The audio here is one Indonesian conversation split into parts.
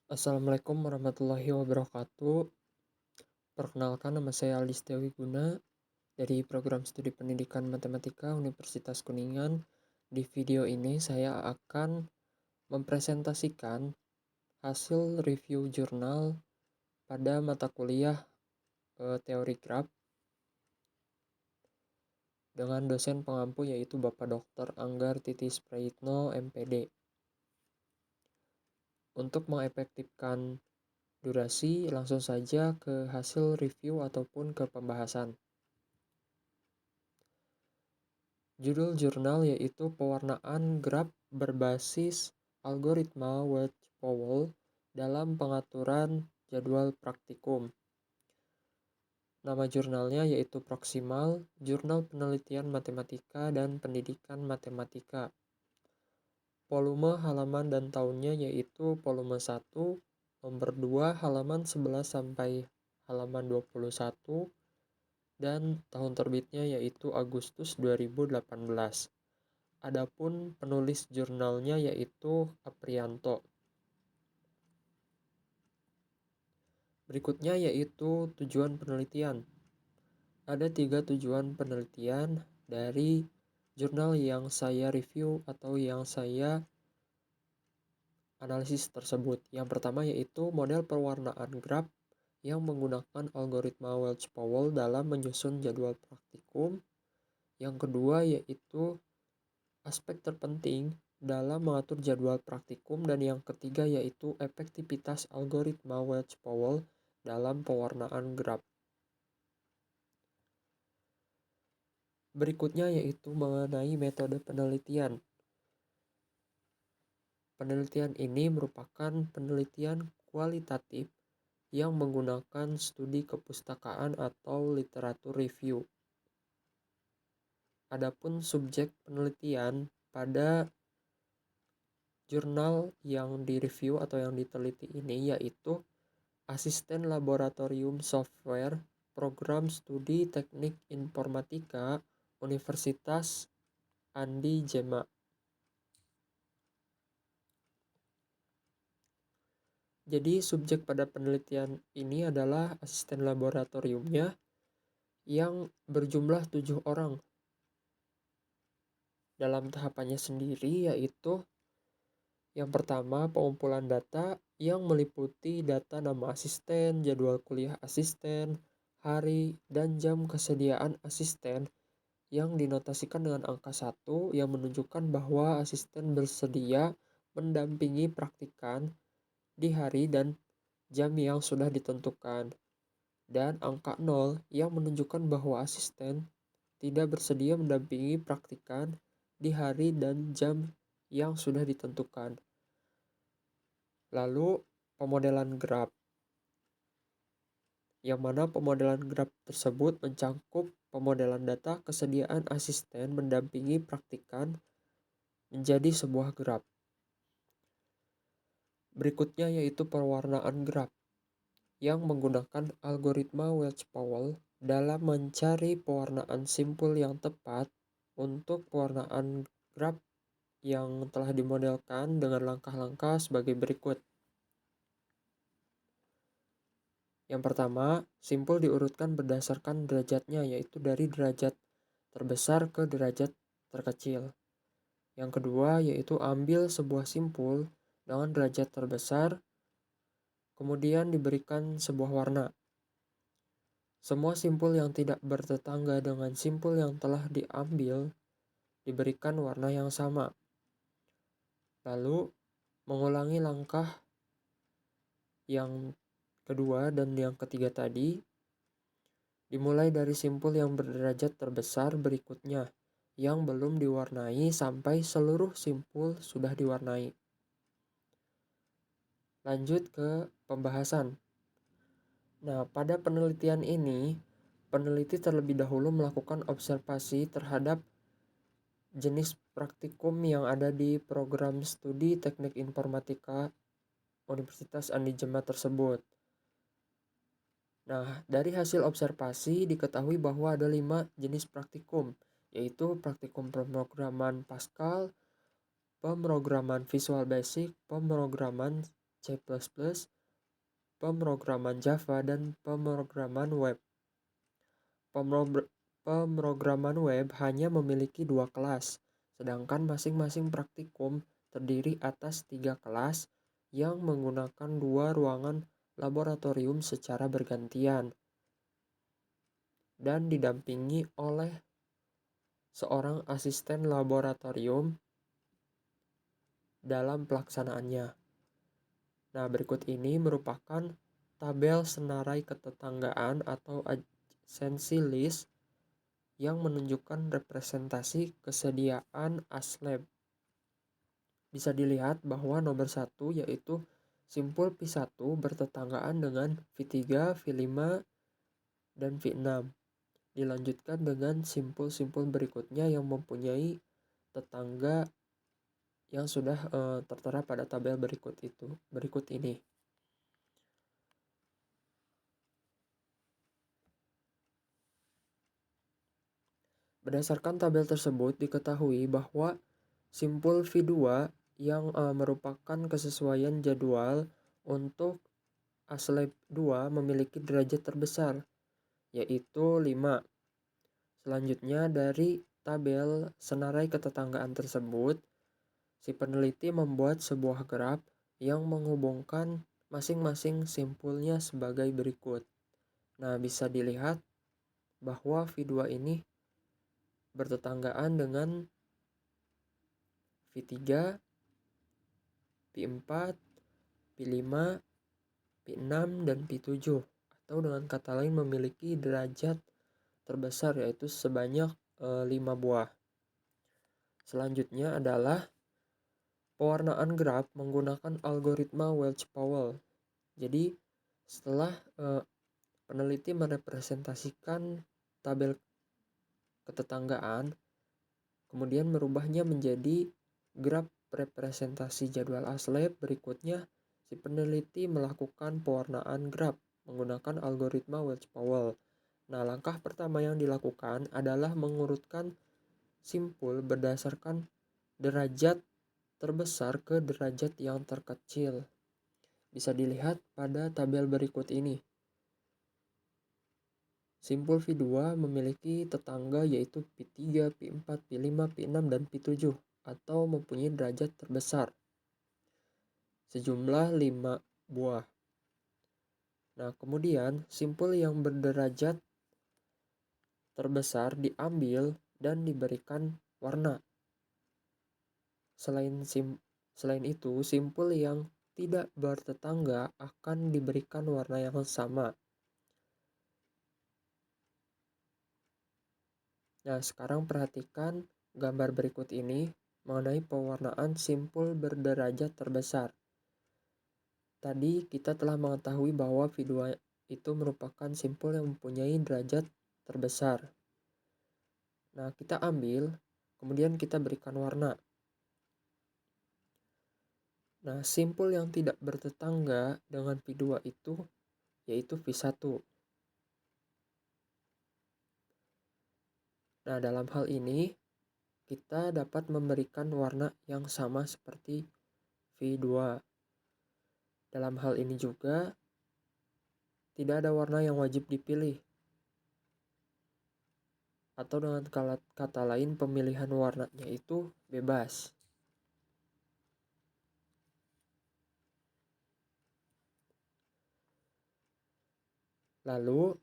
Assalamualaikum warahmatullahi wabarakatuh. Perkenalkan, nama saya Alistia Wiguna dari Program Studi Pendidikan Matematika Universitas Kuningan. Di video ini saya akan mempresentasikan hasil review jurnal pada mata kuliah teori graf dengan dosen pengampu yaitu Bapak Dr. Anggar Titis Prayitno, MPD. Untuk mengefektifkan durasi, langsung saja ke hasil review ataupun ke pembahasan. Judul jurnal yaitu pewarnaan graf berbasis algoritma Wedge-Powell dalam pengaturan jadwal praktikum. Nama jurnalnya yaitu Proximal, Jurnal Penelitian Matematika dan Pendidikan Matematika. Volume halaman dan tahunnya yaitu volume 1, nomor 2 halaman 11 sampai halaman 21, dan tahun terbitnya yaitu Agustus 2018. Adapun penulis jurnalnya yaitu Aprianto. Berikutnya yaitu tujuan penelitian. Ada 3 tujuan penelitian dari jurnal yang saya review atau yang saya analisis tersebut. Yang pertama yaitu model pewarnaan graf yang menggunakan algoritma Wedge-Powell dalam menyusun jadwal praktikum. Yang kedua yaitu aspek terpenting dalam mengatur jadwal praktikum, dan yang ketiga yaitu efektivitas algoritma Wedge-Powell dalam pewarnaan graf. Berikutnya yaitu mengenai metode penelitian. Penelitian ini merupakan penelitian kualitatif yang menggunakan studi kepustakaan atau literatur review. Adapun subjek penelitian pada jurnal yang direview atau yang diteliti ini yaitu asisten laboratorium software program studi teknik informatika Universitas Andi Jema. Jadi subjek pada penelitian ini adalah asisten laboratoriumnya yang berjumlah 7 orang. Dalam tahapannya sendiri yaitu yang pertama pengumpulan data yang meliputi data nama asisten, jadwal kuliah asisten, hari, dan jam kesediaan asisten yang dinotasikan dengan angka 1 yang menunjukkan bahwa asisten bersedia mendampingi praktikan di hari dan jam yang sudah ditentukan, dan angka 0 yang menunjukkan bahwa asisten tidak bersedia mendampingi praktikan di hari dan jam yang sudah ditentukan. Lalu pemodelan graf, yang mana pemodelan graf tersebut mencakup pemodelan data kesediaan asisten mendampingi praktikan menjadi sebuah graf. Berikutnya yaitu pewarnaan graf yang menggunakan algoritma Wedge-Powell dalam mencari pewarnaan simpul yang tepat untuk pewarnaan graf yang telah dimodelkan dengan langkah-langkah sebagai berikut. Yang pertama, simpul diurutkan berdasarkan derajatnya, yaitu dari derajat terbesar ke derajat terkecil. Yang kedua yaitu ambil sebuah simpul dengan derajat terbesar, kemudian diberikan sebuah warna. Semua simpul yang tidak bertetangga dengan simpul yang telah diambil diberikan warna yang sama. Lalu mengulangi langkah yang kedua dan yang ketiga tadi, dimulai dari simpul yang berderajat terbesar berikutnya yang belum diwarnai sampai seluruh simpul sudah diwarnai. Lanjut ke pembahasan. Nah, pada penelitian ini, peneliti terlebih dahulu melakukan observasi terhadap jenis praktikum yang ada di program studi teknik informatika Universitas Andi Jema tersebut. Nah, dari hasil observasi diketahui bahwa ada 5 jenis praktikum, yaitu praktikum pemrograman Pascal, pemrograman Visual Basic, pemrograman C++, pemrograman Java, dan pemrograman web. Pemrograman web hanya memiliki 2 kelas, sedangkan masing-masing praktikum terdiri atas 3 kelas yang menggunakan 2 ruangan laboratorium secara bergantian dan didampingi oleh seorang asisten laboratorium dalam pelaksanaannya. Nah, berikut ini merupakan tabel senarai ketetanggaan atau adjacency list yang menunjukkan representasi kesediaan ASLAB. Bisa dilihat bahwa nomor 1 yaitu simpul V1 bertetanggaan dengan V3, V5, dan V6. Dilanjutkan dengan simpul-simpul berikutnya yang mempunyai tetangga yang sudah tertera pada tabel berikut ini. Berdasarkan tabel tersebut diketahui bahwa simpul V2 yang merupakan kesesuaian jadwal untuk ASLAB 2 memiliki derajat terbesar, yaitu 5. Selanjutnya, dari tabel senarai ketetanggaan tersebut, si peneliti membuat sebuah graf yang menghubungkan masing-masing simpulnya sebagai berikut. Nah, bisa dilihat bahwa V2 ini bertetanggaan dengan V3, V4, V5, V6, dan V7, atau dengan kata lain memiliki derajat terbesar yaitu sebanyak 5 buah. Selanjutnya adalah pewarnaan graf menggunakan algoritma Welch-Powell. Jadi setelah peneliti merepresentasikan tabel ketetanggaan, kemudian merubahnya menjadi graf representasi jadwal ASLAB, berikutnya si peneliti melakukan pewarnaan graf menggunakan algoritma Welch-Powell. Nah, langkah pertama yang dilakukan adalah mengurutkan simpul berdasarkan derajat terbesar ke derajat yang terkecil. Bisa dilihat pada tabel berikut ini. Simpul V2 memiliki tetangga yaitu V3, V4, V5, V6, dan V7 atau mempunyai derajat terbesar sejumlah 5 buah. Nah, kemudian simpul yang berderajat terbesar diambil dan diberikan warna. Selain itu, simpul yang tidak bertetangga akan diberikan warna yang sama. Nah, sekarang perhatikan gambar berikut ini mengenai pewarnaan simpul berderajat terbesar. Tadi kita telah mengetahui bahwa V2 itu merupakan simpul yang mempunyai derajat terbesar. Nah, kita ambil, kemudian kita berikan warna. Nah, simpul yang tidak bertetangga dengan V2 itu yaitu V1. Nah, dalam hal ini kita dapat memberikan warna yang sama seperti V2. Dalam hal ini juga tidak ada warna yang wajib dipilih. Atau dengan kata lain, pemilihan warnanya itu bebas. Lalu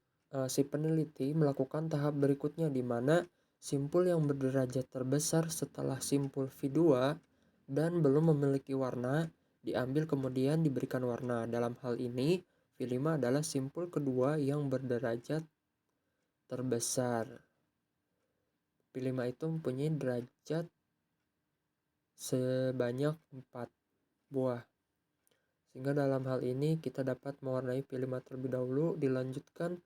si peneliti melakukan tahap berikutnya di mana simpul yang berderajat terbesar setelah simpul V2 dan belum memiliki warna diambil kemudian diberikan warna. Dalam hal ini V5 adalah simpul kedua yang berderajat terbesar. V5 itu mempunyai derajat sebanyak 4 buah. Sehingga dalam hal ini kita dapat mewarnai V5 terlebih dahulu, dilanjutkan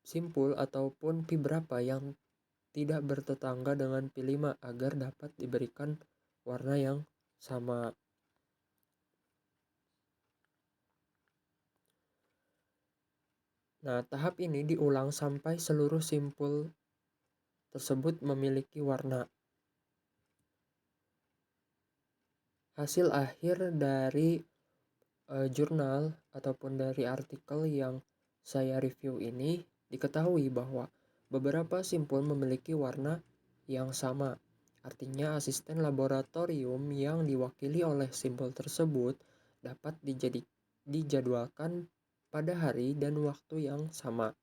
simpul ataupun V berapa yang tidak bertetangga dengan V5 agar dapat diberikan warna yang sama. Nah, tahap ini diulang sampai seluruh simpul tersebut memiliki warna. hasil akhir dari jurnal ataupun dari artikel yang saya review ini diketahui bahwa beberapa simpul memiliki warna yang sama. Artinya asisten laboratorium yang diwakili oleh simpul tersebut dapat dijadwalkan pada hari dan waktu yang sama.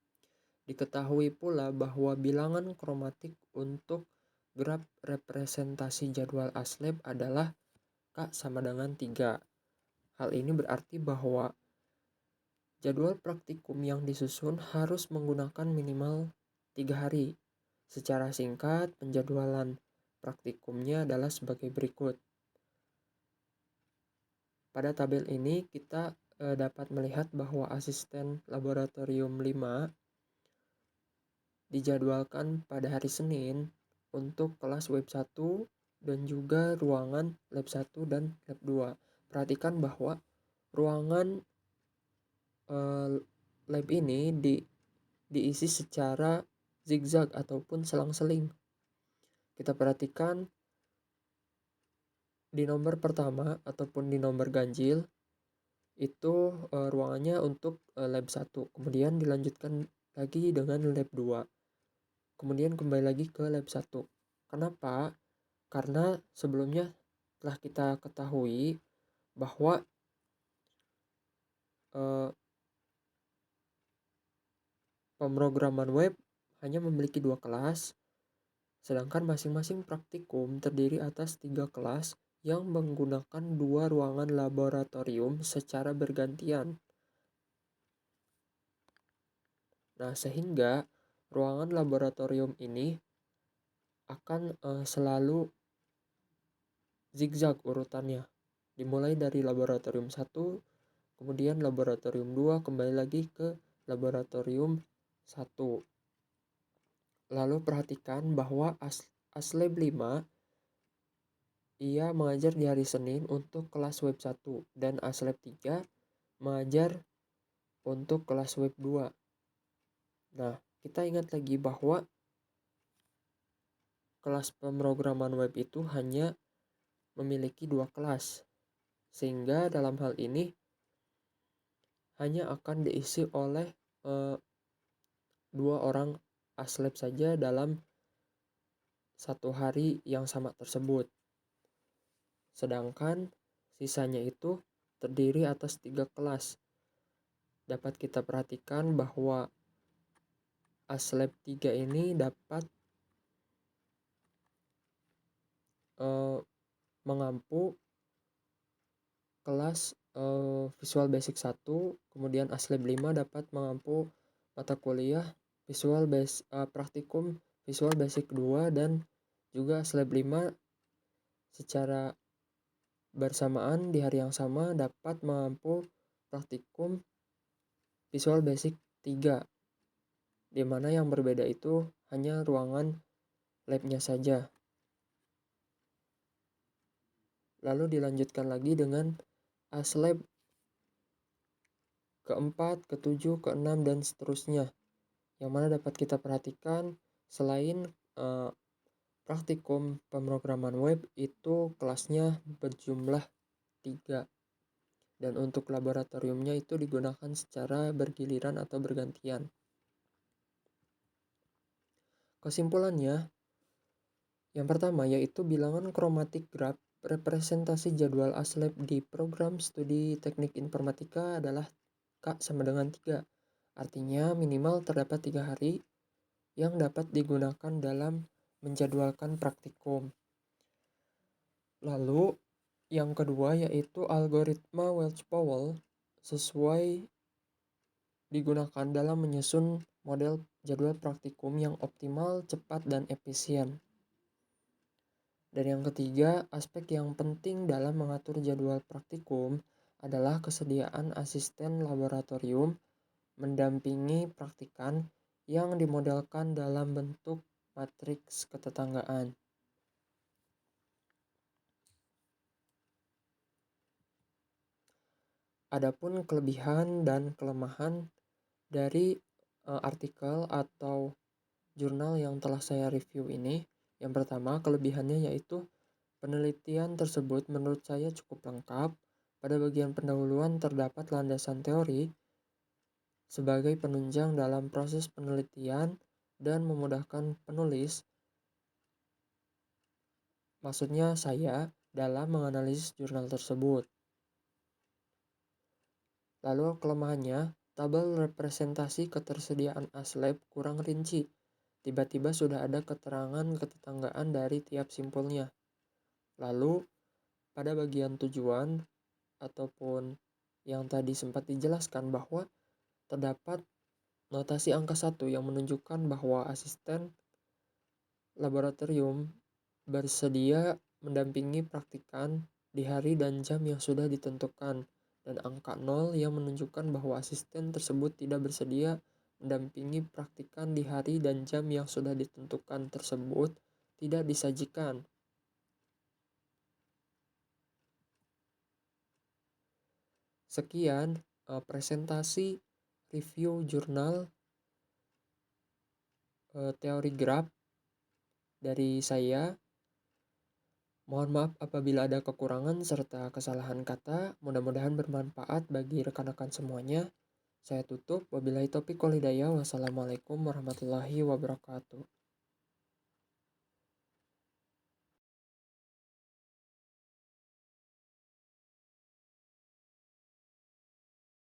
Diketahui pula bahwa bilangan kromatik untuk graf representasi jadwal ASLAB adalah K sama dengan 3. Hal ini berarti bahwa jadwal praktikum yang disusun harus menggunakan minimal 3 hari. Secara singkat, penjadwalan praktikumnya adalah sebagai berikut. Pada tabel ini kita dapat melihat bahwa asisten laboratorium 5 dijadwalkan pada hari Senin untuk kelas web 1 dan juga ruangan lab 1 dan lab 2. Perhatikan bahwa ruangan lab ini diisi secara zigzag ataupun selang-seling. Kita perhatikan di nomor pertama ataupun di nomor ganjil itu ruangannya untuk lab 1, kemudian dilanjutkan lagi dengan lab 2, kemudian kembali lagi ke lab 1. Kenapa? Karena sebelumnya telah kita ketahui bahwa pemrograman web hanya memiliki 2 kelas, sedangkan masing-masing praktikum terdiri atas 3 kelas yang menggunakan 2 ruangan laboratorium secara bergantian. Nah, sehingga ruangan laboratorium ini akan selalu zigzag urutannya. Dimulai dari laboratorium 1, kemudian laboratorium 2, kembali lagi ke laboratorium 1. Lalu perhatikan bahwa ASLAB 5 ia mengajar di hari Senin untuk kelas web 1 dan ASLAB 3 mengajar untuk kelas web 2. Nah, kita ingat lagi bahwa kelas pemrograman web itu hanya memiliki 2 kelas, sehingga dalam hal ini hanya akan diisi oleh 2 orang ASLAB saja dalam satu hari yang sama tersebut. Sedangkan sisanya itu terdiri atas 3 kelas. Dapat kita perhatikan bahwa ASLAB 3 ini dapat mengampu kelas Visual Basic 1, kemudian ASLAB 5 dapat mengampu mata kuliah praktikum Visual Basic 2, dan juga ASLAB 5 secara bersamaan di hari yang sama dapat mengampu praktikum Visual Basic 3, di mana yang berbeda itu hanya ruangan labnya saja. Lalu dilanjutkan lagi dengan ASLAB keempat, ketujuh, keenam, dan seterusnya. Yang mana dapat kita perhatikan selain praktikum pemrograman web itu kelasnya berjumlah 3. Dan untuk laboratoriumnya itu digunakan secara bergiliran atau bergantian. Kesimpulannya, yang pertama yaitu bilangan kromatik graf representasi jadwal ASLAB di program studi teknik informatika adalah K sama dengan 3. Artinya minimal terdapat 3 hari yang dapat digunakan dalam menjadwalkan praktikum. Lalu yang kedua yaitu algoritma Welch-Powell sesuai digunakan dalam menyusun model jadwal praktikum yang optimal, cepat, dan efisien. Dan yang ketiga, aspek yang penting dalam mengatur jadwal praktikum adalah kesediaan asisten laboratorium mendampingi praktikan yang dimodelkan dalam bentuk matriks ketetanggaan. Adapun kelebihan dan kelemahan dari artikel atau jurnal yang telah saya review ini, yang pertama kelebihannya yaitu Penelitian tersebut menurut saya cukup lengkap. Pada bagian pendahuluan terdapat landasan teori sebagai penunjang dalam proses penelitian dan memudahkan penulis, maksudnya saya, dalam menganalisis jurnal tersebut. Lalu kelemahannya, tabel representasi ketersediaan ASLab kurang rinci. Tiba-tiba sudah ada keterangan ketetanggaan dari tiap simpulnya. Lalu, pada bagian tujuan ataupun yang tadi sempat dijelaskan bahwa terdapat notasi angka 1 yang menunjukkan bahwa asisten laboratorium bersedia mendampingi praktikan di hari dan jam yang sudah ditentukan, dan angka 0 yang menunjukkan bahwa asisten tersebut tidak bersedia mendampingi praktikan di hari dan jam yang sudah ditentukan tersebut tidak disajikan. Sekian presentasi review jurnal teori graf dari saya. Mohon maaf apabila ada kekurangan serta kesalahan kata. Mudah-mudahan bermanfaat bagi rekan-rekan semuanya. Saya tutup. Wabillahi taufiq wal hidayah. Wassalamualaikum warahmatullahi wabarakatuh.